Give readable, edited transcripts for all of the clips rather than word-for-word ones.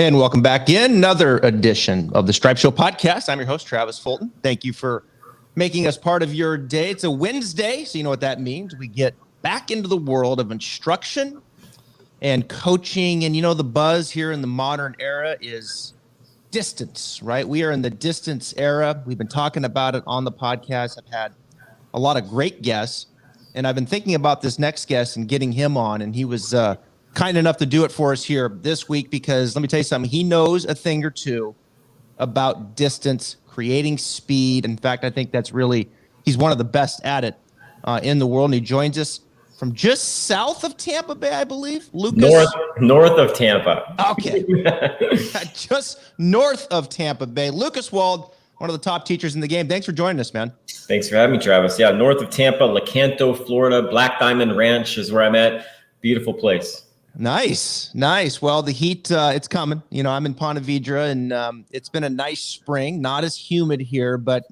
And welcome back in another edition of the Stripe Show podcast. I'm your host, Travis Fulton. Thank you for making us part of your day. It's a Wednesday, so you know what that means. We get back into the world of instruction and coaching. And you know, the buzz here in the modern era is distance, right? We are in the distance era. We've been talking about it on the podcast. I've had a lot of great guests, and I've been thinking about this next guest and getting him on, and he was kind enough to do it for us here this week because let me tell you something. He knows a thing or two about distance, creating speed. In fact, I think he's one of the best at it in the world. And he joins us from just south of Tampa Bay, I believe. Lucas? North of Tampa. Okay. Just north of Tampa Bay. Lucas Wald, one of the top teachers in the game. Thanks for joining us, man. Thanks for having me, Travis. Yeah, north of Tampa, Lecanto, Florida. Black Diamond Ranch is where I'm at. Beautiful place. Nice. Well, the heat, it's coming. You know, I'm in Ponte Vedra, and it's been a nice spring. Not as humid here, but,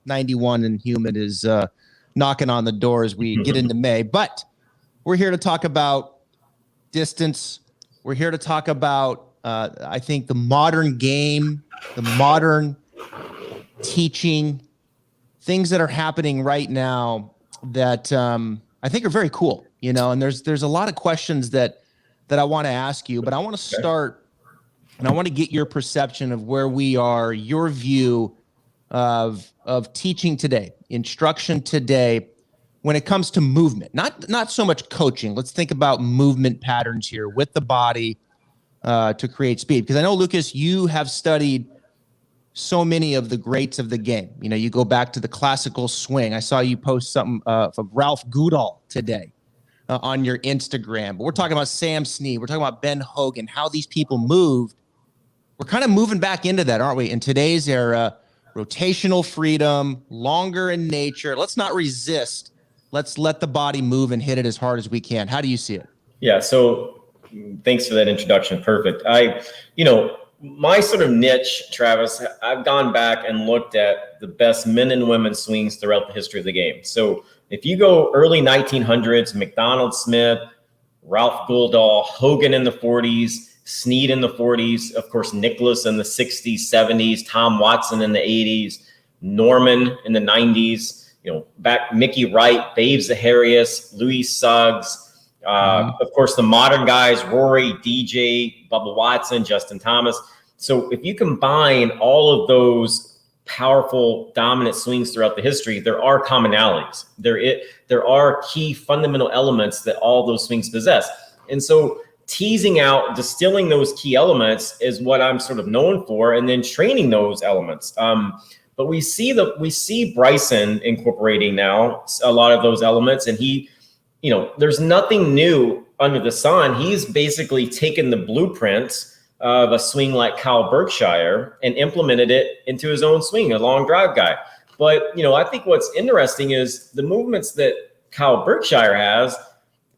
91 and humid is knocking on the door as we get into May. But we're here to talk about distance. We're here to talk about, I think, the modern game, the modern teaching, things that are happening right now that I think are very cool, you know, and there's a lot of questions that I want to ask you, but I want to start and I want to get your perception of where we are, your view of teaching today, instruction today, when it comes to movement, not so much coaching. Let's think about movement patterns here with the body to create speed. Because I know, Lucas, you have studied so many of the greats of the game. You know, you go back to the classical swing. I saw you post something from Ralph Goodall today on your Instagram. But we're talking about Sam Snead. We're talking about Ben Hogan, how these people moved. We're kind of moving back into that, aren't we? In today's era, rotational freedom, longer in nature. Let's not resist. Let's let the body move and hit it as hard as we can. How do you see it? Yeah, so thanks for that introduction. Perfect. My sort of niche, Travis, I've gone back and looked at the best men and women swings throughout the history of the game. So if you go early 1900s, McDonald Smith, Ralph Goodall, Hogan in the 40s, Snead in the 40s, of course, Nicklaus in the 60s, 70s, Tom Watson in the 80s, Norman in the 90s, back Mickey Wright, Dave Zaharias, Louis Suggs, of course, the modern guys, Rory, DJ, Bubba Watson, Justin Thomas. So if you combine all of those powerful, dominant swings throughout the history, there are commonalities. There are key fundamental elements that all those swings possess. And so teasing out, distilling those key elements is what I'm sort of known for, and then training those elements. But we see Bryson incorporating now a lot of those elements, and there's nothing new under the sun. He's basically taken the blueprints of a swing like Kyle Berkshire and implemented it into his own swing, a long drive guy. But, I think what's interesting is the movements that Kyle Berkshire has,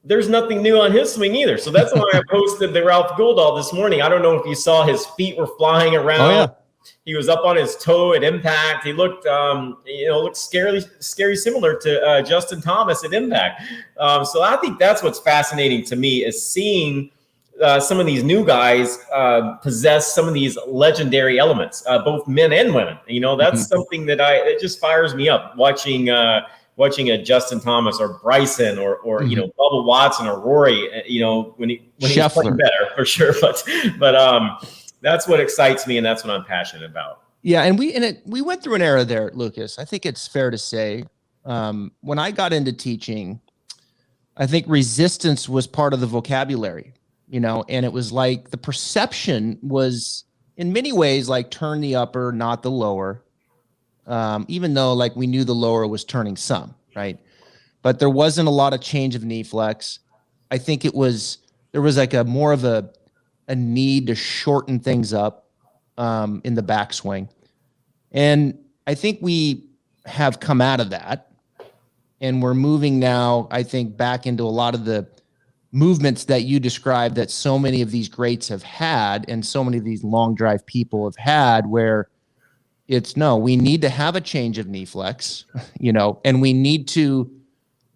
there's nothing new on his swing either. So that's why I posted the Ralph Goodall this morning. I don't know if you saw his feet were flying around. Oh, yeah. He was up on his toe at impact. He looked, scary similar to Justin Thomas at impact. So I think that's what's fascinating to me is seeing some of these new guys possess some of these legendary elements, both men and women. That's something that it just fires me up watching a Justin Thomas or Bryson or Bubba Watson or Rory. When he's playing better for sure. But that's what excites me, and that's what I'm passionate about. Yeah, and we went through an era there, Lucas. I think it's fair to say when I got into teaching, I think resistance was part of the vocabulary. And it was like the perception was in many ways like turn the upper, not the lower, even though like we knew the lower was turning some, right? But there wasn't a lot of change of knee flex. I think there was like more of a need to shorten things up in the backswing. And I think we have come out of that, and we're moving now, I think, back into a lot of the movements that you described that so many of these greats have had and so many of these long drive people have had, where we need to have a change of knee flex, and we need to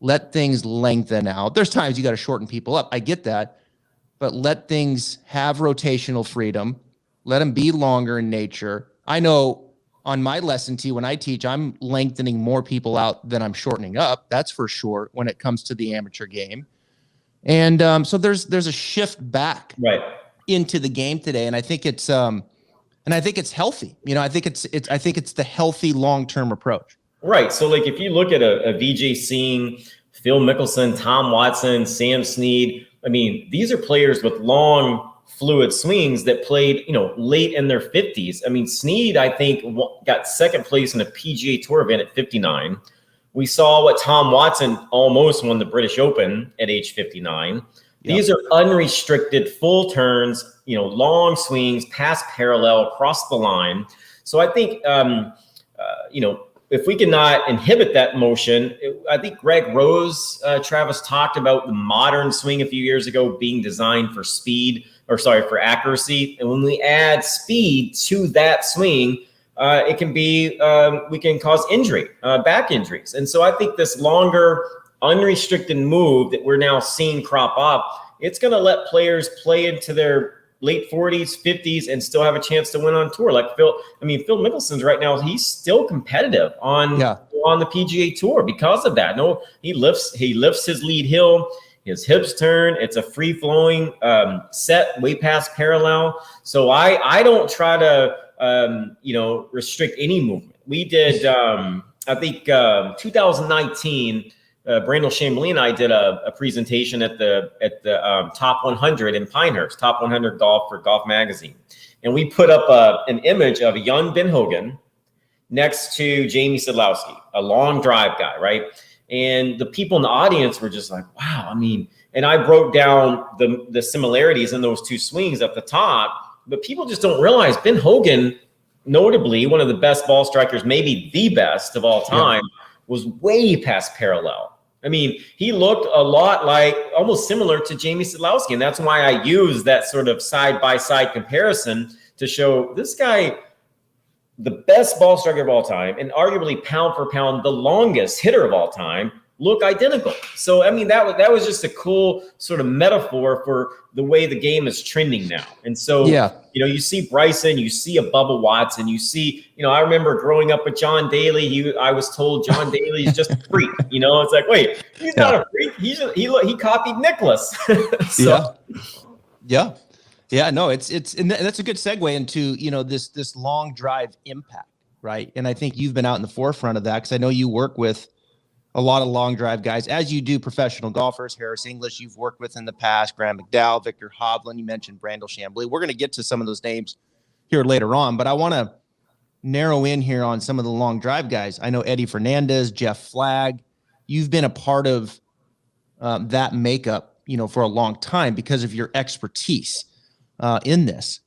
let things lengthen out. There's times you got to shorten people up. I get that, but let things have rotational freedom let them be longer in nature. I know on my lesson tee, when I teach, I'm lengthening more people out than I'm shortening up. That's for sure when it comes to the amateur game. And so there's a shift back into the game today. And I think it's healthy. I think it's the healthy long-term approach. Right. So like if you look at a VJ Singh, Phil Mickelson, Tom Watson, Sam Snead, I mean, these are players with long fluid swings that played, late in their 50s. I mean, Snead, I think, got second place in a PGA Tour event at 59. We saw what Tom Watson almost won the British Open at age 59. Yep. These are unrestricted full turns, long swings, past parallel, across the line. So I think, if we cannot inhibit that motion, I think Greg Rose, Travis, talked about the modern swing a few years ago being designed for for accuracy. And when we add speed to that swing, it can be, we can cause injury, back injuries. And so I think this longer, unrestricted move that we're now seeing crop up, it's going to let players play into their late 40s, 50s, and still have a chance to win on tour. Like Phil Mickelson's right now, he's still competitive on the PGA Tour because of that. No, he lifts his lead hill, his hips turn. It's a free flowing set way past parallel. So I don't try to restrict any movement. We did I think 2019. Brandel Chambly and I did a presentation at the Top 100 in Pinehurst, Top 100 Golf for Golf Magazine. And we put up an image of a young Ben Hogan next to Jamie Sadlowski, a long drive guy, right? And the people in the audience were just like, wow, I mean, and I broke down the similarities in those two swings at the top, but people just don't realize Ben Hogan, notably one of the best ball strikers, maybe the best of all time, was way past parallel. I mean, he looked a lot like, almost similar to Jamie Sadlowski. And that's why I use that sort of side-by-side comparison to show this guy, the best ball striker of all time, and arguably pound for pound, the longest hitter of all time, look identical. So, I mean, that was just a cool sort of metaphor for the way the game is trending now. And so, you see Bryson, you see a Bubba Watson, you see, I remember growing up with John Daly. I was told John Daly is just a freak. It's like, wait, he's not a freak. He copied Nicklaus. No, it's and that's a good segue into this long drive impact, right? And I think you've been out in the forefront of that because I know you work with a lot of long drive guys, as you do professional golfers. Harris English, you've worked with in the past, Graham McDowell, Victor Hovland, you mentioned Brandel Chambly. We're going to get to some of those names here later on, but I want to narrow in here on some of the long drive guys. I know Eddie Fernandez, Jeff Flagg. You've been a part of that makeup, for a long time because of your expertise in this.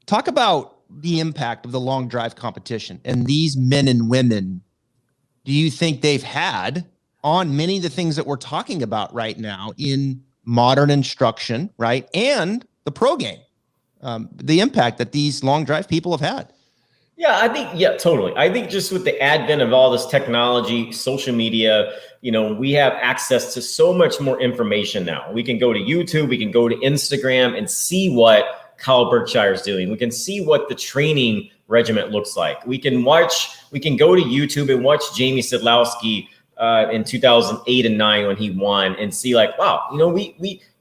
Talk about the impact of the long drive competition and these men and women. Do you think they've had on many of the things that we're talking about right now in modern instruction, right? And the pro game, the impact that these long drive people have had? Yeah, totally. I think just with the advent of all this technology, social media, we have access to so much more information now. We can go to YouTube, we can go to Instagram and see what Kyle Berkshire is doing. We can see what the training regiment looks like. We can go to YouTube and watch Jamie Sadlowski in 2008 and 9 when he won and see like, wow,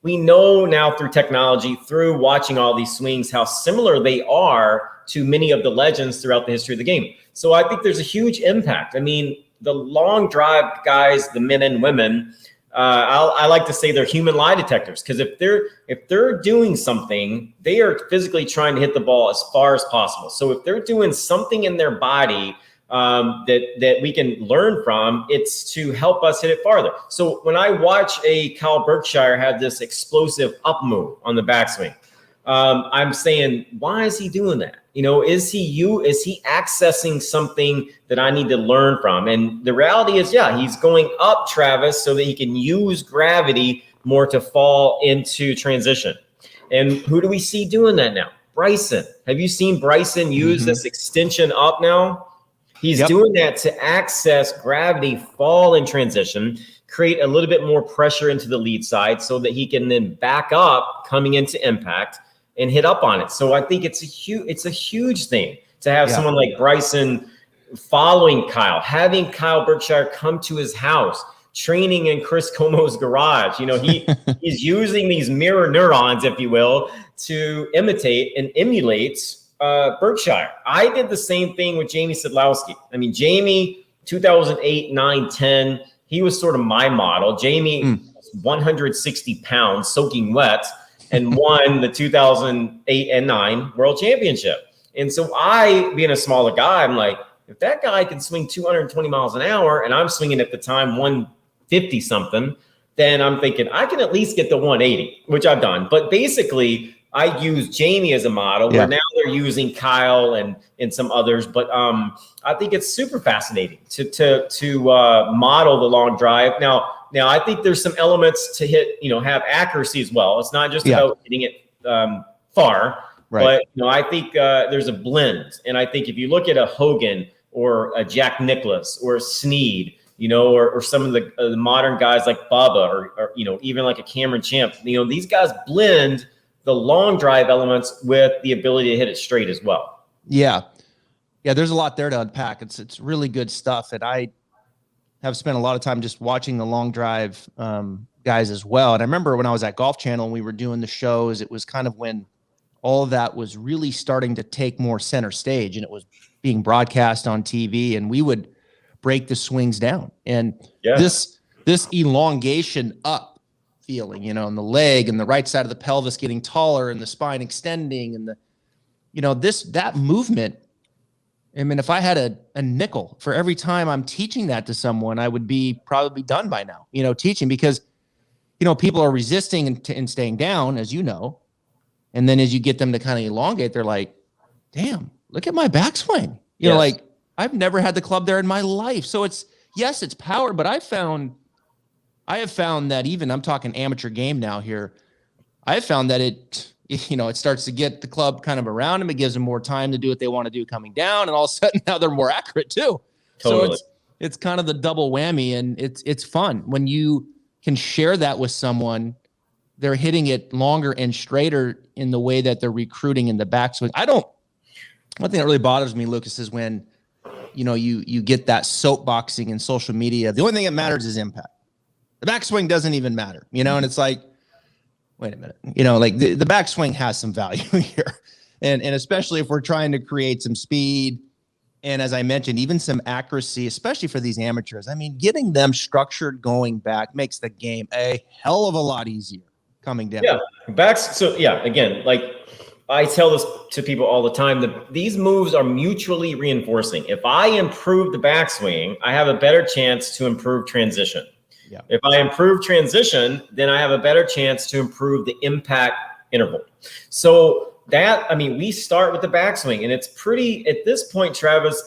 we know now through technology, through watching all these swings, how similar they are to many of the legends throughout the history of the game. So I think there's a huge impact. I mean, the long drive guys, the men and women, I like to say they're human lie detectors, because if they're doing something, they are physically trying to hit the ball as far as possible. So if they're doing something in their body that we can learn from, it's to help us hit it farther. So when I watch a Kyle Berkshire have this explosive up move on the backswing, I'm saying, why is he doing that? Is he accessing something that I need to learn from? And the reality is, he's going up, Travis, so that he can use gravity more to fall into transition. And who do we see doing that now? Bryson. Have you seen Bryson use this extension up now? He's doing that to access gravity, fall in transition, create a little bit more pressure into the lead side so that he can then back up coming into impact and hit up on it. So I think it's a huge thing to have someone like Bryson following Kyle, having Kyle Berkshire come to his house, training in Chris Como's garage. You know, he's using these mirror neurons, if you will, to imitate and emulate Berkshire. I did the same thing with Jamie Sedlowski. I mean, Jamie, 2008, 9, 10, he was sort of my model. Jamie was 160 pounds soaking wet and won the 2008 and 9 World Championship. And so I, being a smaller guy, I'm like, if that guy can swing 220 miles an hour and I'm swinging at the time 150 something, then I'm thinking I can at least get the 180, which I've done. But basically, I use Jamie as a model where now they're using Kyle and some others. But I think it's super fascinating to model the long drive. Now I think there's some elements to hit, have accuracy as well. It's not just about hitting it far, but I think there's a blend. And I think if you look at a Hogan or a Jack Nicklaus or a Snead, or some of the modern guys like Bubba or even like a Cameron Champ, these guys blend the long drive elements with the ability to hit it straight as well. Yeah. There's a lot there to unpack. It's really good stuff. And I have spent a lot of time just watching the long drive guys as well. And I remember when I was at Golf Channel and we were doing the shows, it was kind of when all of that was really starting to take more center stage and it was being broadcast on TV, and we would break the swings down. And this elongation up feeling, in the leg and the right side of the pelvis getting taller and the spine extending and that movement. I mean, if I had a nickel for every time I'm teaching that to someone, I would be probably done by now, teaching, because, people are resisting and staying down, as you know. And then as you get them to kind of elongate, they're like, damn, look at my backswing. Like I've never had the club there in my life. So it's power, but I have found that even, I'm talking amateur game now here, I have found that it starts to get the club kind of around them. It gives them more time to do what they want to do coming down. And all of a sudden now they're more accurate too. Totally. So it's kind of the double whammy, and it's fun when you can share that with someone. They're hitting it longer and straighter in the way that they're recruiting in the backswing. One thing that really bothers me, Lucas, is when, you get that soapboxing in social media. The only thing that matters is impact. The backswing doesn't even matter, and it's like, wait a minute, like the backswing has some value here. And especially if we're trying to create some speed. And as I mentioned, even some accuracy, especially for these amateurs. I mean, getting them structured going back makes the game a hell of a lot easier coming down. Yeah. So again, like I tell this to people all the time, that these moves are mutually reinforcing. If I improve the backswing, I have a better chance to improve transition. Yeah. If I improve transition, then I have a better chance to improve the impact interval. So we start with the backswing, and it's pretty, at this point, Travis,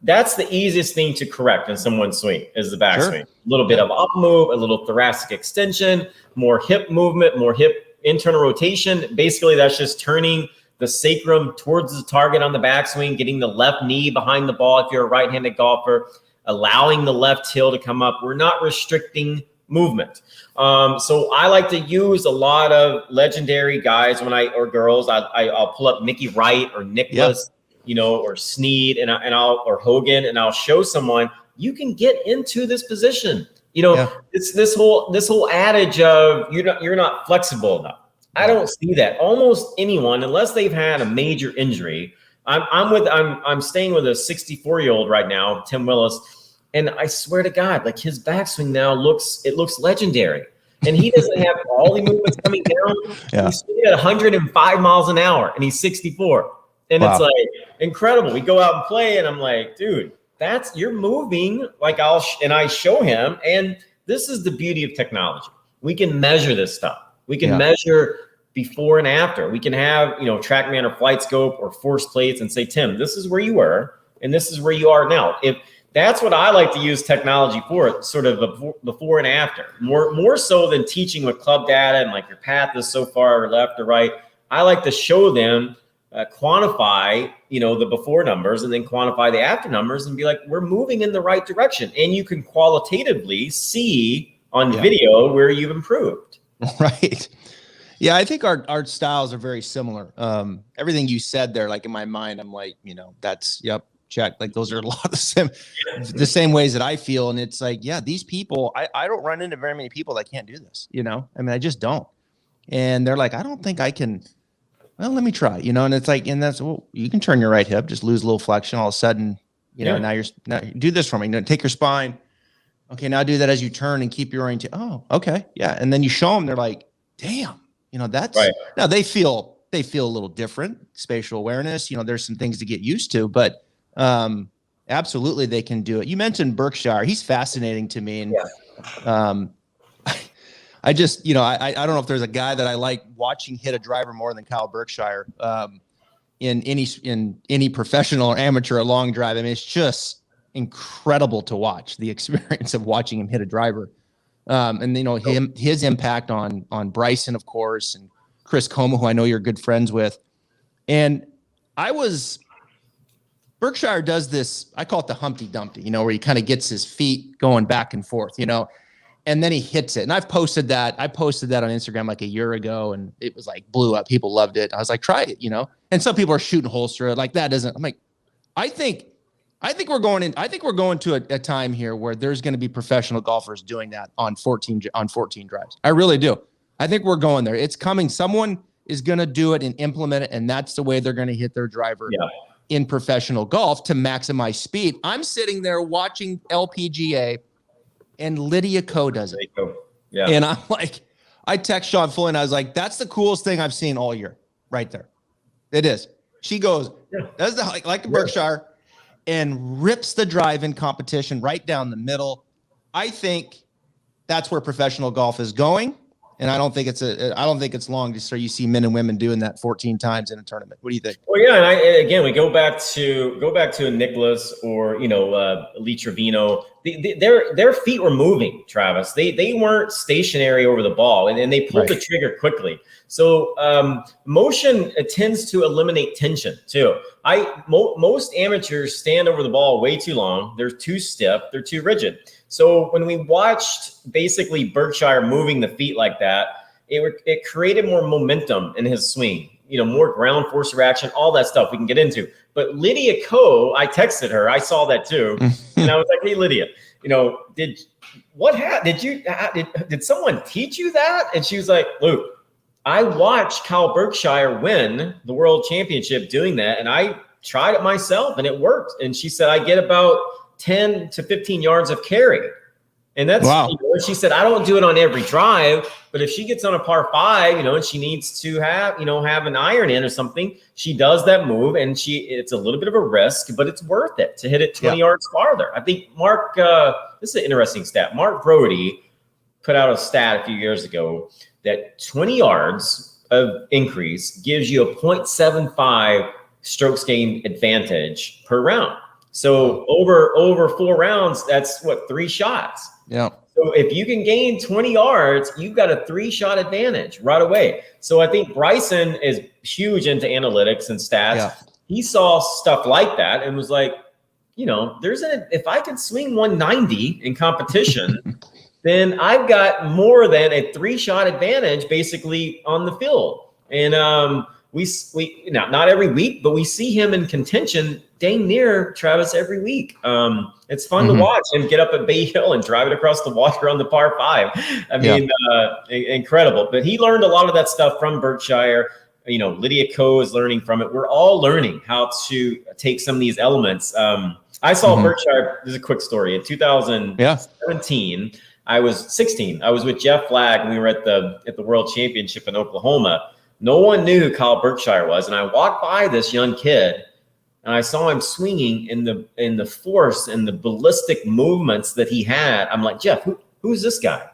that's the easiest thing to correct in someone's swing is the backswing. Sure. A little bit of up move, a little thoracic extension, more hip movement, more hip internal rotation. Basically, that's just turning the sacrum towards the target on the backswing, getting the left knee behind the ball if you're a right-handed golfer, allowing the left heel to come up. We're not restricting movement. So I like to use a lot of legendary guys or girls. I'll pull up Mickey Wright or Nicklaus, or Snead or Hogan, and I'll show someone you can get into this position. It's this whole adage of you're not flexible enough. I don't see that. Almost anyone, unless they've had a major injury. I'm staying with a 64-year-old right now, Tim Willis, and I swear to God, like his backswing now looks legendary. And he doesn't have all the movements coming down. Yeah. He's swinging at 105 miles an hour, and he's 64. And It's like incredible. We go out and play, and I'm like, dude, you're moving like I show him. And this is the beauty of technology. We can measure this stuff. We can measure before and after. We can have, TrackMan or Flight Scope or force plates and say, Tim, this is where you were, and this is where you are now. If that's what I like to use technology for, sort of before and after, more so than teaching with club data and like your path is so far left or right. I like to show them, quantify, the before numbers and then quantify the after numbers and be like, we're moving in the right direction. And you can qualitatively see on video where you've improved. Right. Yeah, I think our styles are very similar. Everything you said there, like in my mind, I'm like, that's yep, check. Like those are a lot of the same ways that I feel. And it's like, yeah, these people, I don't run into very many people that can't do this, I mean, I just don't. And they're like, I don't think I can. Well, let me try, and it's like, and that's, well, you can turn your right hip, just lose a little flexion. All of a sudden, now do this for me. Take your spine. Okay, now do that as you turn and keep your orientation. Oh, okay, yeah. And then you show them, they're like, damn, that's right. Now they feel a little different, spatial awareness. There's some things to get used to, but absolutely they can do it. You mentioned Berkshire. He's fascinating to me, and I just, I don't know if there's a guy that I like watching hit a driver more than Kyle Berkshire in any professional or amateur or long drive. I mean, it's just incredible to watch the experience of watching him hit a driver. And his impact on Bryson, of course, and Chris Coma, who I know you're good friends with. And Berkshire does this, I call it the Humpty Dumpty, where he kind of gets his feet going back and forth, and then he hits it. And I posted that on Instagram like a year ago, and it was like blew up. People loved it. I was like, try it, and some people are shooting holster like that doesn't, I'm like, I think we're going to a time here where there's going to be professional golfers doing that on 14 drives. I really do. I think we're going there. It's coming. Someone is going to do it and implement it. And that's the way they're going to hit their driver in professional golf to maximize speed. I'm sitting there watching LPGA and Lydia Ko does it. Yeah. And I'm like, I text Sean Fuller and I was like, that's the coolest thing I've seen all year right there. It is. She goes, does the like the Berkshire and rips the drive in competition right down the middle. I think that's where professional golf is going. And I don't think it's long to start you see men and women doing that 14 times in a tournament. What do you think? Well, yeah, and again, we go back to a Nicholas or Lee Trevino. Their feet were moving, Travis. They weren't stationary over the ball, and they pulled the trigger quickly. So motion tends to eliminate tension too. Most amateurs stand over the ball way too long. They're too stiff. They're too rigid. So when we watched basically Berkshire moving the feet like that, it created more momentum in his swing. More ground force reaction, all that stuff we can get into. But Lydia Ko, I texted her. I saw that too, and I was like, "Hey, Lydia, did someone teach you that?" And she was like, "Luke, I watched Kyle Berkshire win the world championship doing that, and I tried it myself, and it worked." And she said, "I get about 10 to 15 yards of carry." And that's, wow. She said, "I don't do it on every drive, but if she gets on a par 5, and she needs to have an iron in or something, she does that move, and it's a little bit of a risk, but it's worth it to hit it 20 yards farther." I think Mark, this is an interesting stat. Mark Brody put out a stat a few years ago that 20 yards of increase gives you a 0.75 strokes gained advantage per round. So over 4 rounds, that's 3 shots. Yeah. So if you can gain 20 yards, you've got a 3-shot advantage right away. So I think Bryson is huge into analytics and stats. Yeah. He saw stuff like that and was like, if I can swing 190 in competition, then I've got more than a 3-shot advantage basically on the field. And we not every week, but we see him in contention dang near, Travis, every week. It's fun to watch him get up at Bay Hill and drive it across the water on the par 5. I mean, incredible. But he learned a lot of that stuff from Berkshire. Lydia Ko is learning from it. We're all learning how to take some of these elements. I saw Berkshire. This is a quick story. In 2017, I was 16. I was with Jeff Flagg, and we were at the World Championship in Oklahoma. No one knew who Kyle Berkshire was, and I walked by this young kid, and I saw him swinging in the force and the ballistic movements that he had. I'm like, "Jeff, who's this guy?"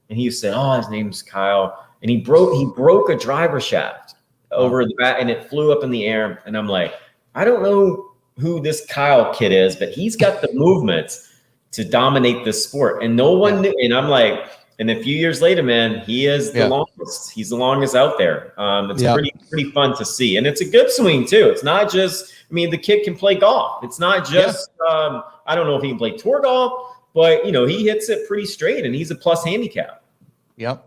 And he said, "Oh, his name's Kyle." And he broke a driver shaft over the back, and it flew up in the air. And I'm like, I don't know who this Kyle kid is, but he's got the movements to dominate this sport. And no one knew. And I'm like, and a few years later, man, he is the longest. He's the longest out there. It's pretty fun to see. And it's a good swing too. It's not just, the kid can play golf. It's not just, I don't know if he can play tour golf, but he hits it pretty straight, and he's a plus handicap. Yep.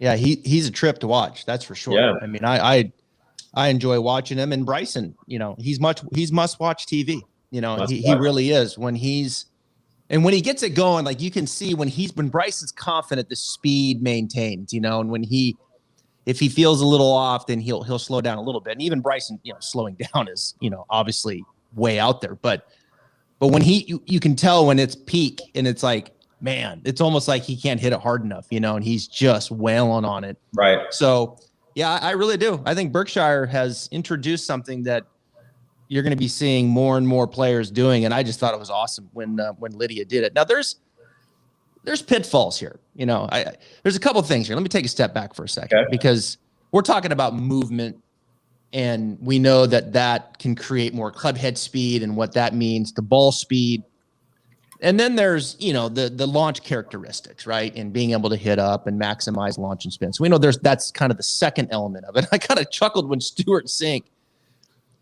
Yeah, he's a trip to watch. That's for sure. Yeah. I mean, I enjoy watching him. And Bryson, you know, he's must watch TV. You know, he really is. When he gets it going, like you can see when Bryson's confident, the speed maintains, you know, and if he feels a little off, then he'll slow down a little bit. And even Bryson, you know, slowing down is, you know, obviously way out there. But when you can tell when it's peak and it's like, man, it's almost like he can't hit it hard enough, you know, and he's just wailing on it. Right. So yeah, I really do. I think Berkshire has introduced something that you're going to be seeing more and more players doing. And I just thought it was awesome when Lydia did it. Now there's pitfalls here. You know, there's a couple of things here. Let me take a step back for a second, because we're talking about movement, and we know that can create more club head speed and what that means to ball speed. And then there's, you know, the launch characteristics, right? And being able to hit up and maximize launch and spin. So we know that's kind of the second element of it. I kind of chuckled when Stuart Sink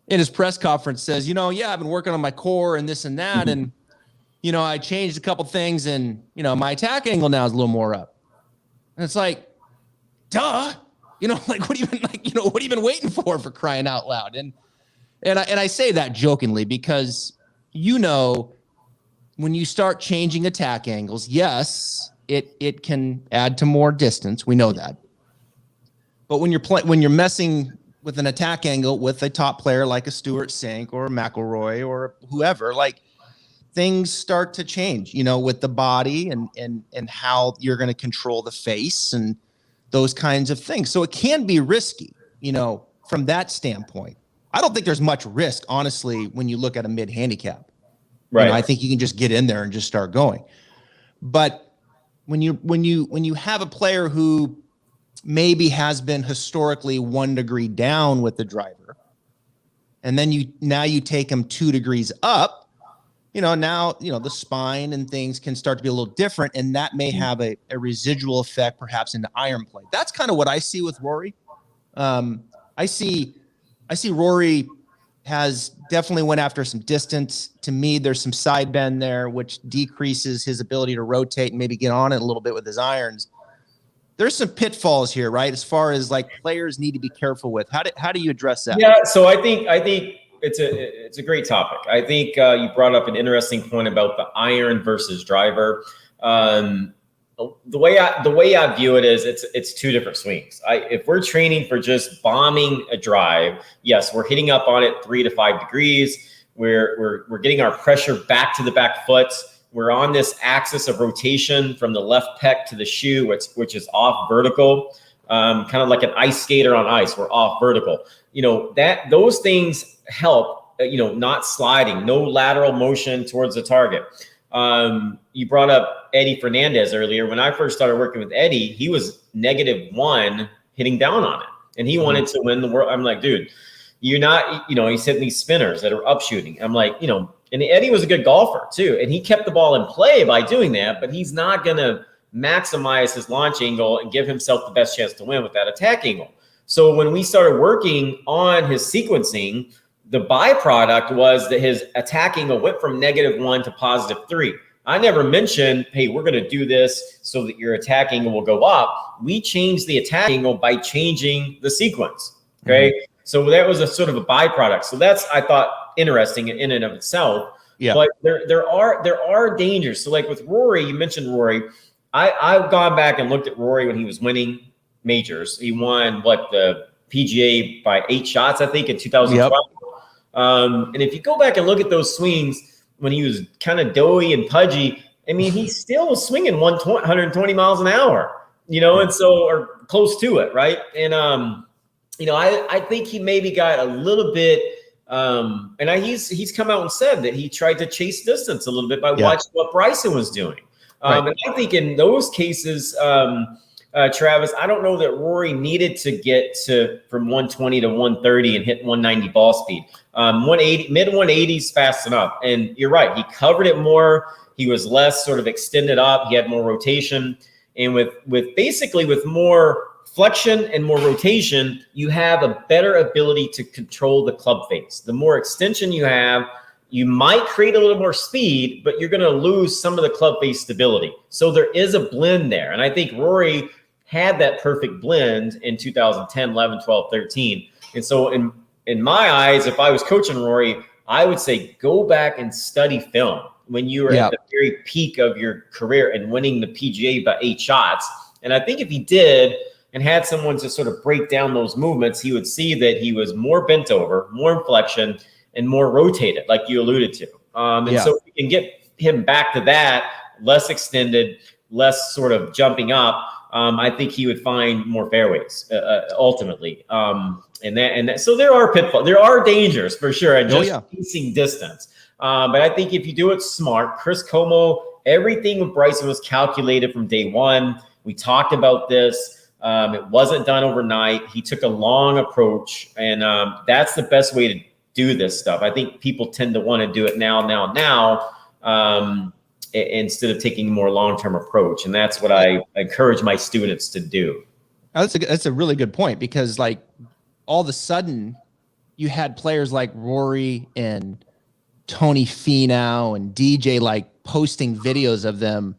in his press conference says, you know, yeah, I've been working on my core and this and that. Mm-hmm. And, you know, I changed a couple things and, you know, my attack angle now is a little more up. And it's like, duh, you know, like, what have you been waiting for crying out loud? And I say that jokingly because, you know, when you start changing attack angles, yes, it can add to more distance. We know that. But when you're messing with an attack angle with a top player like a Stuart Sink or a McIlroy or whoever, like, things start to change, you know, with the body and how you're going to control the face and those kinds of things. So it can be risky, you know, from that standpoint. I don't think there's much risk, honestly, when you look at a mid handicap. Right. You know, I think you can just get in there and just start going. But when you have a player who maybe has been historically 1 degree down with the driver, and then you take him 2 degrees up, you know, now, you know, the spine and things can start to be a little different, and that may have a residual effect perhaps into iron play. That's kind of what I see with Rory. I see Rory has definitely went after some distance. To me, there's some side bend there, which decreases his ability to rotate and maybe get on it a little bit with his irons. There's some pitfalls here, right? As far as like players need to be careful with. How do you address that? Yeah, so I think it's a great topic. I think you brought up an interesting point about the iron versus driver. The way I view it is it's 2 different swings. If we're training for just bombing a drive, yes, we're hitting up on it 3 to 5 degrees. We're getting our pressure back to the back foot. We're on this axis of rotation from the left pec to the shoe, which is off vertical, kind of like an ice skater on ice. We're off vertical. You know, those things help. You know, not sliding, no lateral motion towards the target. You brought up Eddie Fernandez earlier. When I first started working with Eddie, he was -1 hitting down on it, and he wanted to win the world. I'm like, dude, you're not, you know, he's hitting these spinners that are up shooting. I'm like, you know, and Eddie was a good golfer too, and he kept the ball in play by doing that, but he's not going to maximize his launch angle and give himself the best chance to win with that attack angle. So when we started working on his sequencing, the byproduct was that his attack angle went from -1 to +3. I never mentioned, hey, we're going to do this so that your attack angle will go up. We changed the attack angle by changing the sequence. Okay. Mm-hmm. So that was a sort of a byproduct. So that's, I thought, interesting in and of itself. Yeah. But there are dangers. So like with Rory, you mentioned Rory. I've gone back and looked at Rory when he was winning majors. He won the PGA by 8 shots, I think, in 2012. Yep. And if you go back and look at those swings when he was kind of doughy and pudgy, I mean, he still was swinging 120 miles an hour, you know, and so, or close to it. Right. And, you know, I think he maybe got a little bit, and he's come out and said that he tried to chase distance a little bit by watching what Bryson was doing. And I think in those cases, Travis, I don't know that Rory needed to get from 120 to 130 and hit 190 ball speed. 180, mid 180s fast enough. And you're right. He covered it more. He was less sort of extended up. He had more rotation. And with more flexion and more rotation, you have a better ability to control the club face. The more extension you have, you might create a little more speed, but you're going to lose some of the club face stability. So there is a blend there. And I think Rory had that perfect blend in 2010, 11, 12, 13. And so in my eyes, if I was coaching Rory, I would say go back and study film when you were at the very peak of your career and winning the PGA by 8 shots. And I think if he did and had someone to sort of break down those movements, he would see that he was more bent over, more inflection, and more rotated, like you alluded to. So if we can get him back to that, less extended, less sort of jumping up, I think he would find more fairways ultimately. So there are pitfalls, there are dangers for sure, and just piecing distance. But I think if you do it smart, Chris Como, everything with Bryson was calculated from day one. We talked about this. It wasn't done overnight. He took a long approach, and that's the best way to do this stuff. I think people tend to want to do it now, instead of taking a more long-term approach. And that's what I encourage my students to do. That's a really good point, because like all of a sudden you had players like Rory and Tony Finau and DJ like posting videos of them,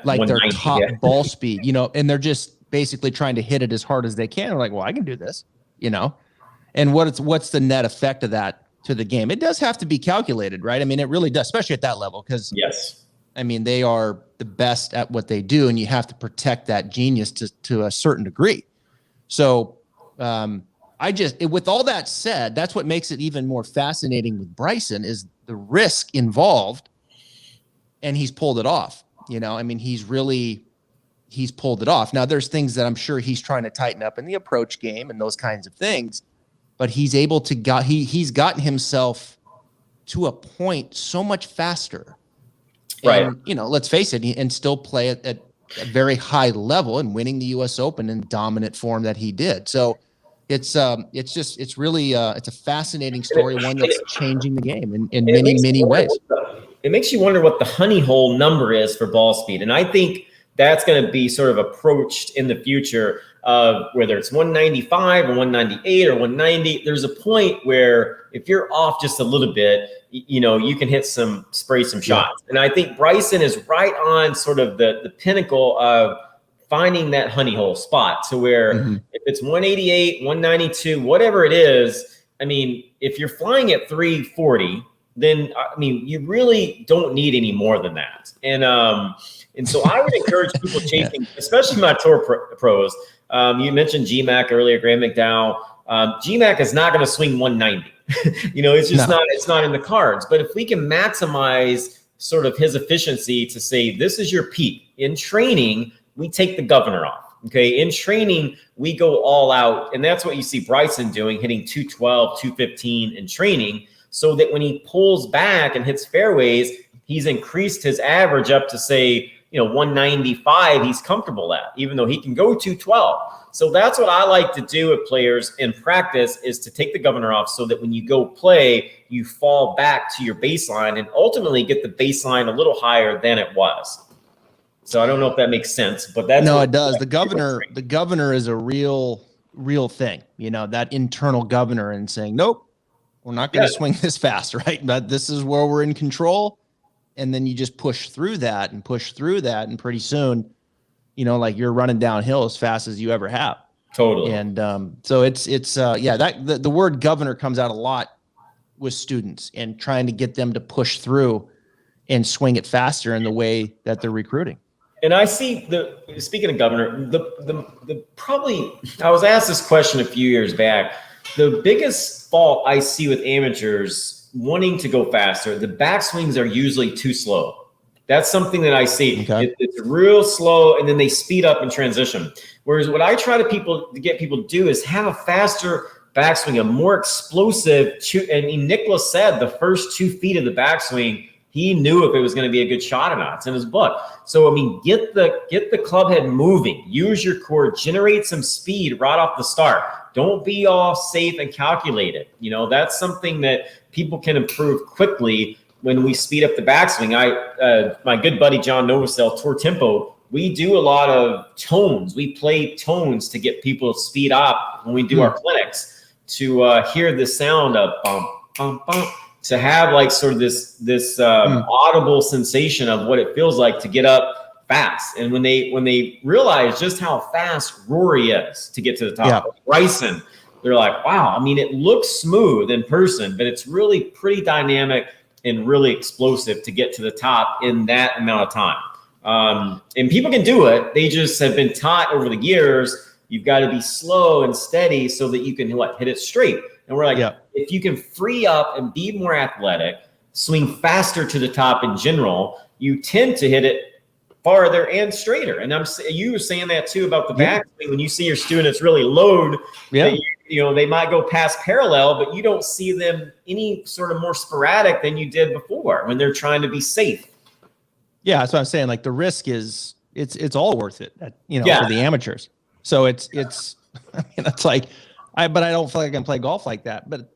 like their top ball speed, and they're just basically trying to hit it as hard as they can. They're like, well, I can do this, and what's the net effect of that to the game? It does have to be calculated, right? I mean, it really does, especially at that level, because I mean, they are the best at what they do, and you have to protect that genius to a certain degree. So with all that said, that's what makes it even more fascinating with Bryson is the risk involved, and he's pulled it off. I mean, he's pulled it off. Now there's things that I'm sure he's trying to tighten up in the approach game and those kinds of things, but he's able to he's gotten himself to a point so much faster. And, let's face it, and still play at a very high level and winning the U.S. Open in dominant form that he did. So it's really a fascinating story, one that's changing the game in many ways. It makes you wonder what the honey hole number is for ball speed. And I think that's going to be sort of approached in the future of whether it's 195 or 198 or 190. There's a point where if you're off just a little bit, you can spray some shots. And I think Bryson is right on sort of the pinnacle of finding that honey hole spot to where if it's 188, 192, whatever it is, I mean, if you're flying at 340, then, I mean, you really don't need any more than that. And so I would encourage people chasing, especially my tour pros. You mentioned GMAC earlier, Graham McDowell. GMAC is not going to swing 190. It's just it's not in the cards. But if we can maximize sort of his efficiency to say, this is your peak. In training, we take the governor off. Okay. In training, we go all out. And that's what you see Bryson doing, hitting 212, 215 in training, so that when he pulls back and hits fairways, he's increased his average up to say, 195, he's comfortable at, even though he can go 212. So that's what I like to do with players in practice, is to take the governor off so that when you go play, you fall back to your baseline and ultimately get the baseline a little higher than it was. So I don't know if that makes sense, but that's it does. The governor is a real thing, that internal governor, and saying, nope, we're not going to swing this fast, right? But this is where we're in control. And then you just push through that. And pretty soon, like you're running downhill as fast as you ever have. Totally. And so the word governor comes out a lot with students and trying to get them to push through and swing it faster in the way that they're recruiting. And I see speaking of governor, the probably, I was asked this question a few years back. The biggest fault I see with amateurs wanting to go faster, the backswings are usually too slow. That's something that I see. Okay. It's real slow, and then they speed up in transition. Whereas what I try to get people to do is have a faster backswing, a more explosive. And Nicholas said the first 2 feet of the backswing, he knew if it was going to be a good shot or not. It's in his book. So, I mean, get the club head moving. Use your core. Generate some speed right off the start. Don't be all safe and calculated. That's something that people can improve quickly when we speed up the backswing. My good buddy John Novosel, Tour Tempo, we do a lot of tones. We play tones to get people to speed up when we do our clinics, to hear the sound of bump, bump, bump, to have like sort of this audible sensation of what it feels like to get up fast. And when they realize just how fast Rory is to get to the top, Bryson, they're like, wow, I mean, it looks smooth in person, but it's really pretty dynamic and really explosive to get to the top in that amount of time. And people can do it. They just have been taught over the years, you've got to be slow and steady so that you can hit it straight. And we're like, if you can free up and be more athletic, swing faster to the top in general, you tend to hit it farther and straighter. And you were saying that too about the backswing. When you see your students really load, they might go past parallel, but you don't see them any sort of more sporadic than you did before when they're trying to be safe. Yeah, that's what I'm saying. Like the risk is it's all worth it, for the amateurs. So it's I mean, it's like but I don't feel like I can play golf like that. But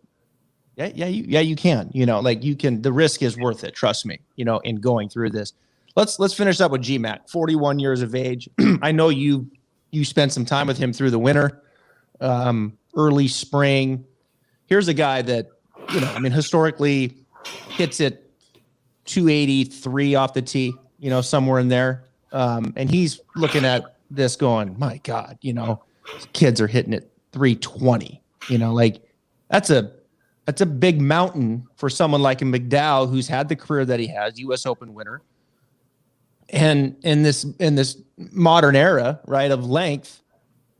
you can. Like you can. The risk is worth it. Trust me. In going through this. Let's finish up with GMAC. 41 years of age. I know you spent some time with him through the winter. Early spring. Here's a guy that, historically hits it 283 off the tee, somewhere in there. And he's looking at this going, my God, kids are hitting it 320, like that's a big mountain for someone like a McDowell who's had the career that he has, US Open winner. And in this modern era, right, of length.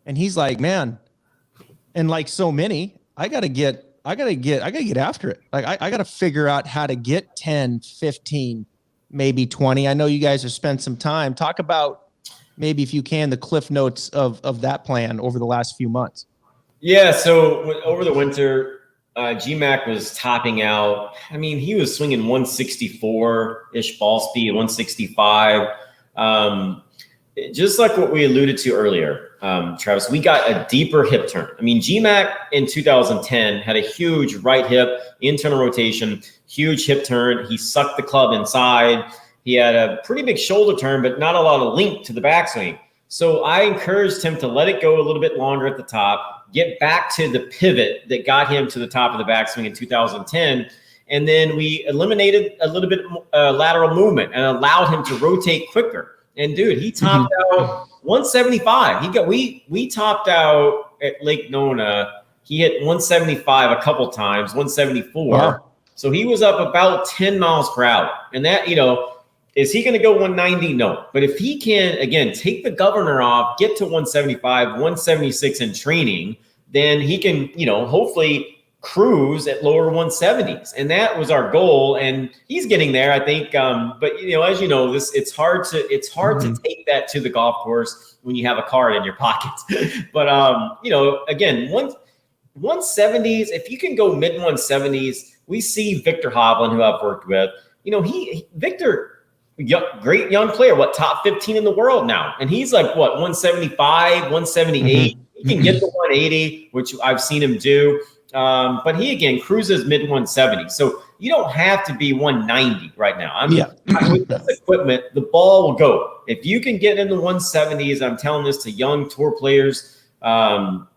And he's like, man, and like so many, I gotta get after it. Like I gotta figure out how to get 10, 15, maybe 20. I know you guys have spent some time. Talk about maybe, if you can, the cliff notes of that plan over the last few months. Yeah. So over the winter, GMAC was topping out. I mean, he was swinging 164-ish ball speed, 165. Just like what we alluded to earlier, Travis, we got a deeper hip turn. I mean, GMAC in 2010 had a huge right hip, internal rotation, huge hip turn. He sucked the club inside. He had a pretty big shoulder turn, but not a lot of link to the backswing. So I encouraged him to let it go a little bit longer at the top, get back to the pivot that got him to the top of the backswing in 2010. And then we eliminated a little bit lateral movement and allowed him to rotate quicker. And dude, he topped out 175. We topped out at Lake Nona. He hit 175 a couple times, 174. Wow. So he was up about 10 miles per hour. And that, is he going to go 190? No. But if he can, again, take the governor off, get to 175, 176 in training, then he can, hopefully cruise at lower 170s. And that was our goal. And he's getting there, I think. But, as you know, it's hard to take that to the golf course when you have a card in your pocket. But, again, 170s, if you can go mid 170s, we see Victor Hovland, who I've worked with, Victor, great young player, top 15 in the world now. And he's like, 175, 178. He can get to 180, which I've seen him do. But he, again, cruises mid 170. So you don't have to be 190 right now. I mean, with this equipment, the ball will go. If you can get in the 170s, I'm telling this to young tour players, even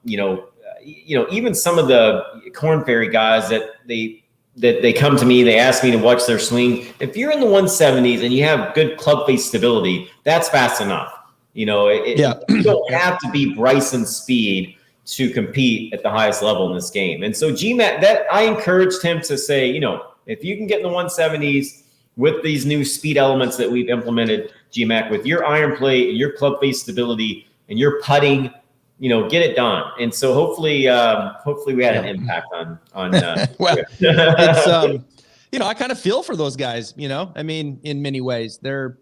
some of the Corn Ferry guys that they come to me, they ask me to watch their swing. If you're in the 170s and you have good club face stability, that's fast enough. You don't have to be Bryson speed to compete at the highest level in this game. And so GMAC, that I encouraged him to say, if you can get in the 170s with these new speed elements that we've implemented, GMAC, with your iron play and your club face stability and your putting, get it done. And so hopefully we had an impact on well, it's I kind of feel for those guys, I mean, in many ways they're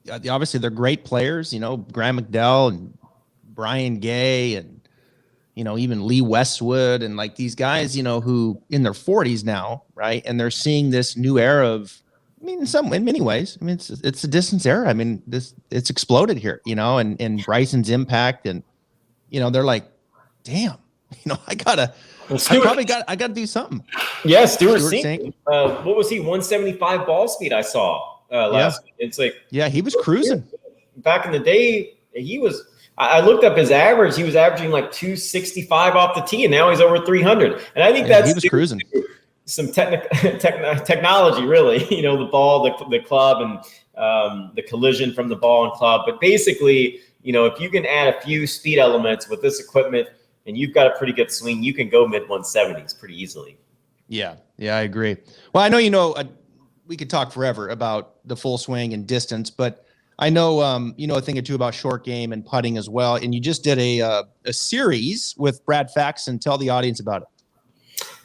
great players, Graham McDowell and Brian Gay and, even Lee Westwood and like these guys, who in their 40s now, right? And they're seeing this new era of, in many ways, it's a distance era. It's exploded here, and Bryson's impact, and, they're like, damn, I gotta do something. Yeah. Stuart Sink, what was he? 175 ball speed I saw last week. It's like, he was cruising. Back in the day, I looked up his average. He was averaging like 265 off the tee, and now he's over 300. And I think he was cruising. Some technology, really. The ball, the club, the collision from the ball and club. But basically, if you can add a few speed elements with this equipment and you've got a pretty good swing, you can go mid 170s pretty easily. Yeah, I agree. Well, I know, we could talk forever about the full swing and distance, but I know, a thing or two about short game and putting as well. And you just did a series with Brad Faxon. Tell the audience about it.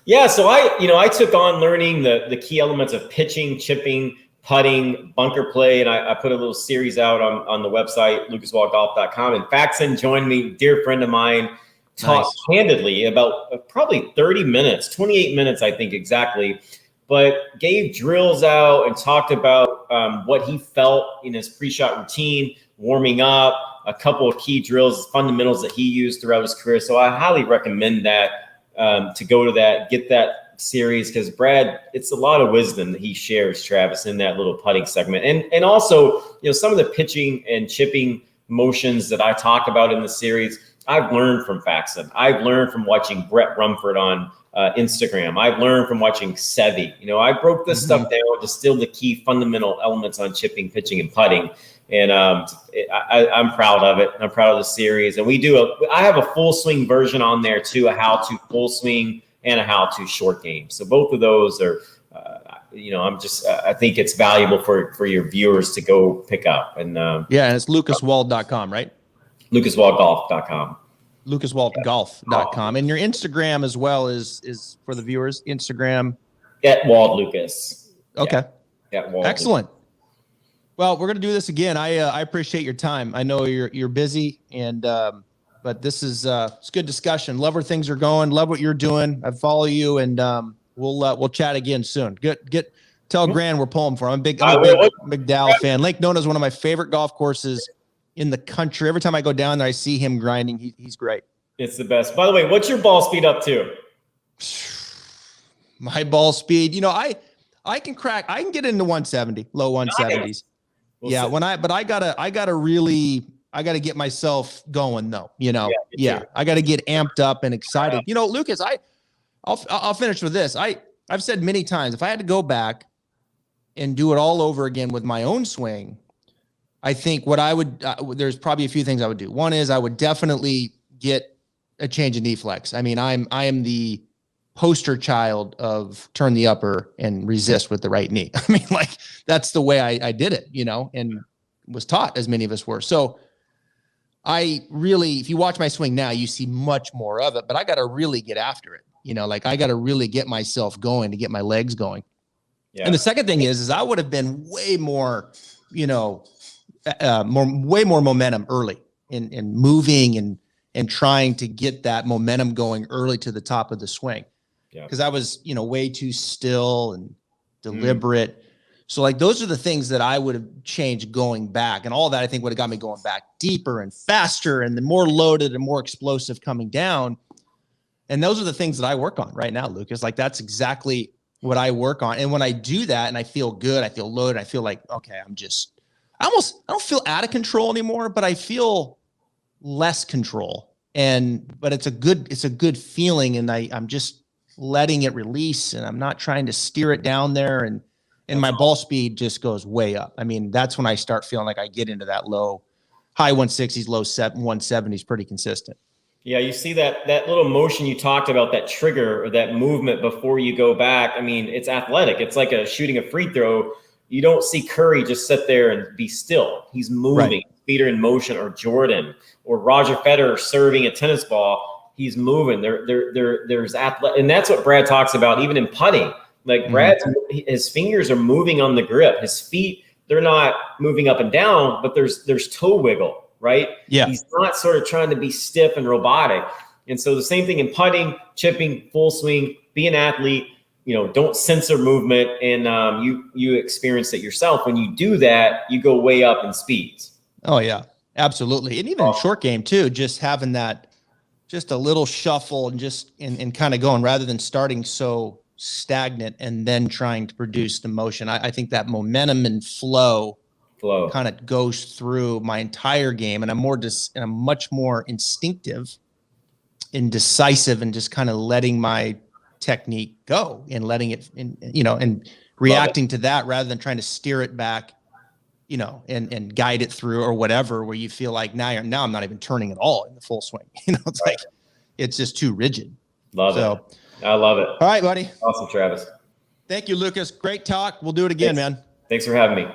Yeah. So I took on learning the key elements of pitching, chipping, putting, bunker play. And I put a little series out on the website, lucaswaldgolf.com. And Faxon joined me, dear friend of mine, talked candidly about probably 30 minutes, 28 minutes, I think exactly, but gave drills out and talked about what he felt in his pre-shot routine, warming up, a couple of key drills, fundamentals that he used throughout his career. So I highly recommend that, to go to that, get that series, because Brad, it's a lot of wisdom that he shares, Travis, in that little putting segment. And also, some of the pitching and chipping motions that I talk about in the series, I've learned from Faxon. I've learned from watching Brett Rumford on Instagram. I've learned from watching Sevi. I broke this stuff down, distilled the key fundamental elements on chipping, pitching, and putting. And I'm proud of it. I'm proud of the series. And I have a full swing version on there too, a how to full swing and a how to short game. So both of those are, I think it's valuable for your viewers to go pick up. And and it's lucaswald.com, right? lucaswaldgolf.com. lucaswaldgolf.com. And your Instagram as well is for the viewers, Instagram at Wald Lucas. Okay. Yeah, at Wald excellent. Lucas. Well, we're going to do this again. I appreciate your time. I know you're busy, and but this is it's good discussion. Love where things are going. Love what you're doing. I follow you, and we'll chat again soon. Tell Gran we're pulling for him. I'm a big McDowell fan. Lake Nona is one of my favorite golf courses in the country. Every time I go down there, I see him grinding. He's great. It's the best. By the way, what's your ball speed up to? My ball speed, I can get into 170, low 170s. We'll yeah. I gotta get myself going though, I gotta get amped up and excited. Lucas, I'll finish with this. I've said many times, if I had to go back and do it all over again with my own swing, I think what I would, there's probably a few things I would do. One is I would definitely get a change in knee flex. I mean, I am the poster child of turn the upper and resist with the right knee. I mean, that's the way I did it, and was taught, as many of us were. So if you watch my swing now, you see much more of it, but I got to really get after it. I got to really get myself going to get my legs going. Yeah. And the second thing is I would have been way more, way more momentum early in moving and trying to get that momentum going early to the top of the swing. Yeah. Because I was, way too still and deliberate. So those are the things that I would have changed going back, and all that I think would have got me going back deeper and faster and the more loaded and more explosive coming down. And those are the things that I work on right now, Lucas. That's exactly what I work on. And when I do that and I feel good, I feel loaded, I feel like, okay, I don't feel out of control anymore, but I feel less control. But it's a good feeling. And I'm just letting it release, and I'm not trying to steer it down there. And my ball speed just goes way up. I mean, that's when I start feeling like I get into that high 160s, low 170s, pretty consistent. Yeah, you see that little motion you talked about, that trigger or that movement before you go back. I mean, it's athletic. It's like shooting a free throw. You don't see Curry just sit there and be still. He's moving, right. Feet are in motion, or Jordan or Roger Federer serving a tennis ball. He's moving. There's athletic, and that's what Brad talks about, even in putting. Brad's, his fingers are moving on the grip. His feet, they're not moving up and down, but there's toe wiggle, right? Yeah. He's not sort of trying to be stiff and robotic. And so the same thing in putting, chipping, full swing, be an athlete, don't censor movement. And you experience it yourself. When you do that, you go way up in speeds. Oh yeah, absolutely. And even in short game too, just having that, just a little shuffle and kind of going, rather than starting so stagnant and then trying to produce the motion. I think that momentum and flow kind of goes through my entire game, and I'm much more instinctive and decisive, and just kind of letting my technique go and letting it and reacting to that rather than trying to steer it back you know, and guide it through or whatever, where you feel like now I'm not even turning at all in the full swing. You know, it's like, it's just too rigid. Love it. I love it. All right, buddy. Awesome, Travis. Thank you, Lucas. Great talk. We'll do it again, man. Thanks for having me.